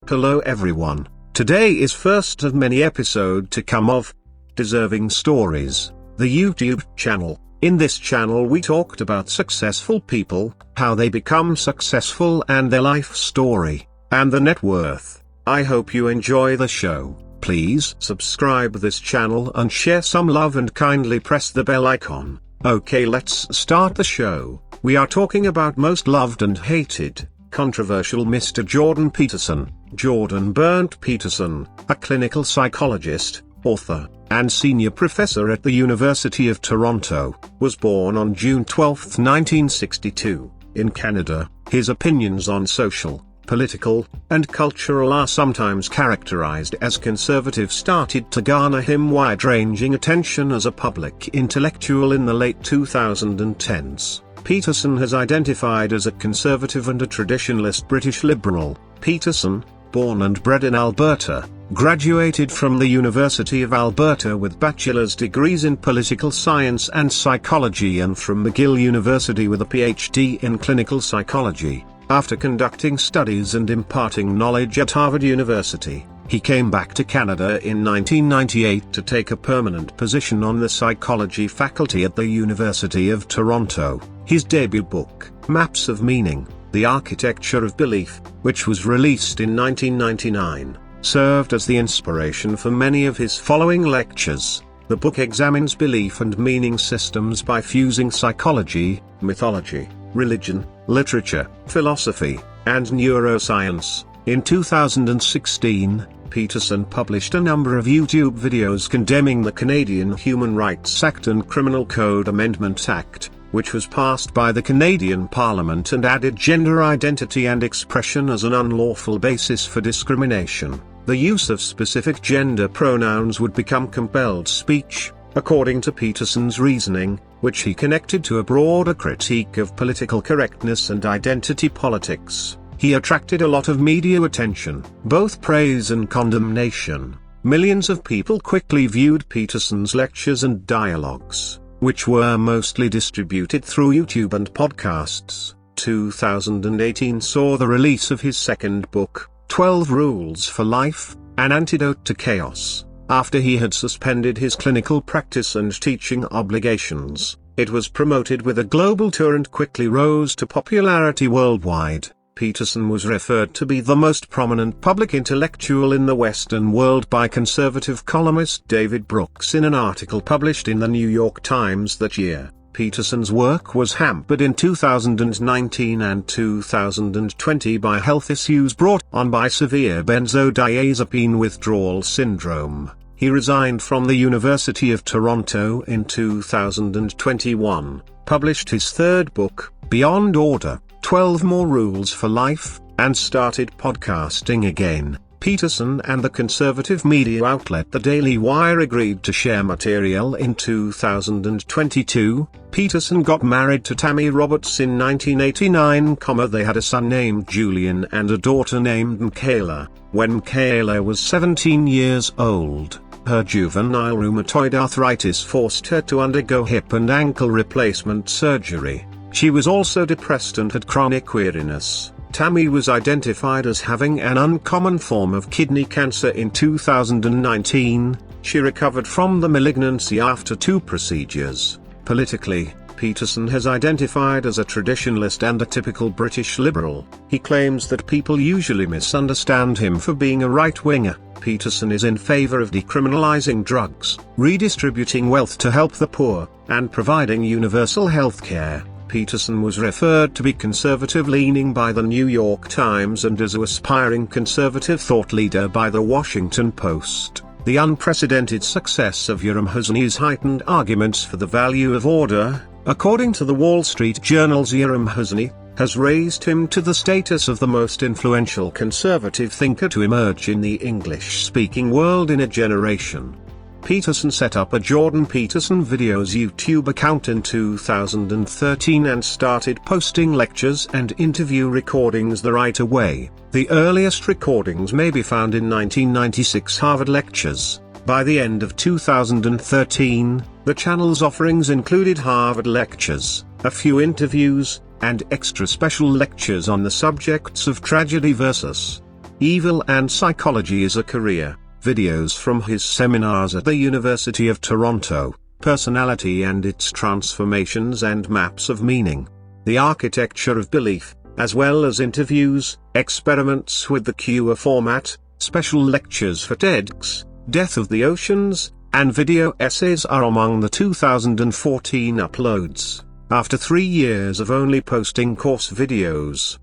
Hello everyone. Today is first of many episodes to come of Deserving Stories, the YouTube channel. In this channel we talked about successful people, how they become successful and their life story, and the net worth. I hope you enjoy the show. Please subscribe this channel and share some love and kindly press the bell icon. Okay, let's start the show. We are talking about most loved and hated, controversial Mr. Jordan Peterson. Jordan Burnt Peterson, a clinical psychologist, author, and senior professor at the University of Toronto, was born on June 12, 1962, in Canada. His opinions on social, political, and cultural are sometimes characterized as conservative. Started to garner him wide-ranging attention as a public intellectual in the late 2010s. Peterson has identified as a conservative and a traditionalist British liberal. Peterson, born and bred in Alberta, graduated from the University of Alberta with bachelor's degrees in political science and psychology and from McGill University with a PhD in clinical psychology. After conducting studies and imparting knowledge at Harvard University, he came back to Canada in 1998 to take a permanent position on the psychology faculty at the University of Toronto. His debut book, Maps of Meaning: The Architecture of Belief, which was released in 1999, served as the inspiration for many of his following lectures. The book examines belief and meaning systems by fusing psychology, mythology, religion, literature, philosophy, and neuroscience. In 2016, Peterson published a number of YouTube videos condemning the Canadian Human Rights Act and Criminal Code Amendment Act, which was passed by the Canadian Parliament and added gender identity and expression as an unlawful basis for discrimination. The use of specific gender pronouns would become compelled speech, according to Peterson's reasoning, which he connected to a broader critique of political correctness and identity politics. He attracted a lot of media attention, both praise and condemnation. Millions of people quickly viewed Peterson's lectures and dialogues, which were mostly distributed through YouTube and podcasts. 2018 saw the release of his second book, 12 Rules for Life, An Antidote to Chaos. After he had suspended his clinical practice and teaching obligations, it was promoted with a global tour and quickly rose to popularity worldwide. Peterson was referred to be the most prominent public intellectual in the Western world by conservative columnist David Brooks in an article published in the New York Times that year. Peterson's work was hampered in 2019 and 2020 by health issues brought on by severe benzodiazepine withdrawal syndrome. He resigned from the University of Toronto in 2021, published his third book, Beyond Order: 12 More Rules for Life, and started podcasting again. Peterson and the conservative media outlet The Daily Wire agreed to share material in 2022. Peterson got married to Tammy Roberts in 1989, they had a son named Julian and a daughter named Michaela. When Michaela was 17 years old, her juvenile rheumatoid arthritis forced her to undergo hip and ankle replacement surgery. She was also depressed and had chronic weariness. Tammy was identified as having an uncommon form of kidney cancer in 2019. She recovered from the malignancy after 2 procedures. Politically, Peterson has identified as a traditionalist and a typical British liberal. He claims that people usually misunderstand him for being a right-winger. Peterson is in favor of decriminalizing drugs, redistributing wealth to help the poor, and providing universal health care. Peterson was referred to be conservative-leaning by the New York Times and as an aspiring conservative thought leader by the Washington Post. The unprecedented success of Yoram Hosni's heightened arguments for the value of order, according to the Wall Street Journal's Yoram Hosni, has raised him to the status of the most influential conservative thinker to emerge in the English-speaking world in a generation. Peterson set up a Jordan Peterson Videos YouTube account in 2013 and started posting lectures and interview recordings right away. The earliest recordings may be found in 1996 Harvard lectures. By the end of 2013, the channel's offerings included Harvard lectures, a few interviews, and extra special lectures on the subjects of tragedy versus Evil and Psychology as a Career, videos from his seminars at the University of Toronto, Personality and its Transformations and Maps of Meaning, The Architecture of Belief, as well as interviews, experiments with the Cure format, special lectures for TEDx, Death of the Oceans, and video essays are among the 2014 uploads, after 3 years of only posting course videos.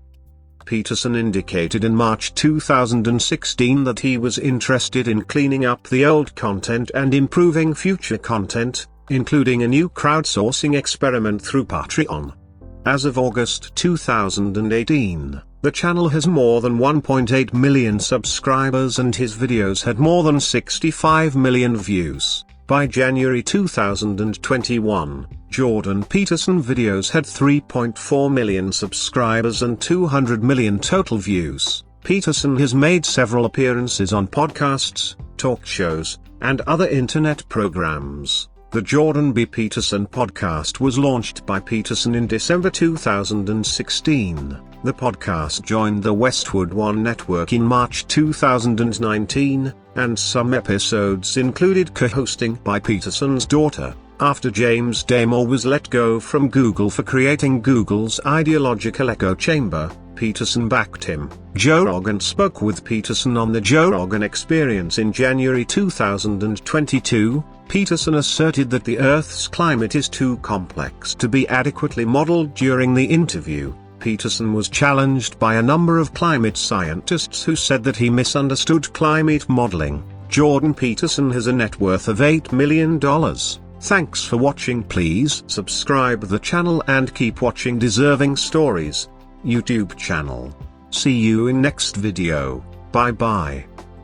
Peterson indicated in March 2016 that he was interested in cleaning up the old content and improving future content, including a new crowdsourcing experiment through Patreon. As of August 2018, the channel has more than 1.8 million subscribers and his videos had more than 65 million views. By January 2021, Jordan Peterson videos had 3.4 million subscribers and 200 million total views. Peterson has made several appearances on podcasts, talk shows, and other internet programs. The Jordan B. Peterson podcast was launched by Peterson in December 2016. The podcast joined the Westwood One network in March 2019, and some episodes included co-hosting by Peterson's daughter. After James Damore was let go from Google for creating Google's ideological echo chamber, Peterson backed him. Joe Rogan spoke with Peterson on the Joe Rogan Experience in January 2022. Peterson asserted that the Earth's climate is too complex to be adequately modeled. During the interview, Peterson was challenged by a number of climate scientists who said that he misunderstood climate modeling. Jordan Peterson has a net worth of $8 million. Thanks for watching. Please subscribe the channel and keep watching Deserving Stories YouTube channel. See you in next video. Bye bye.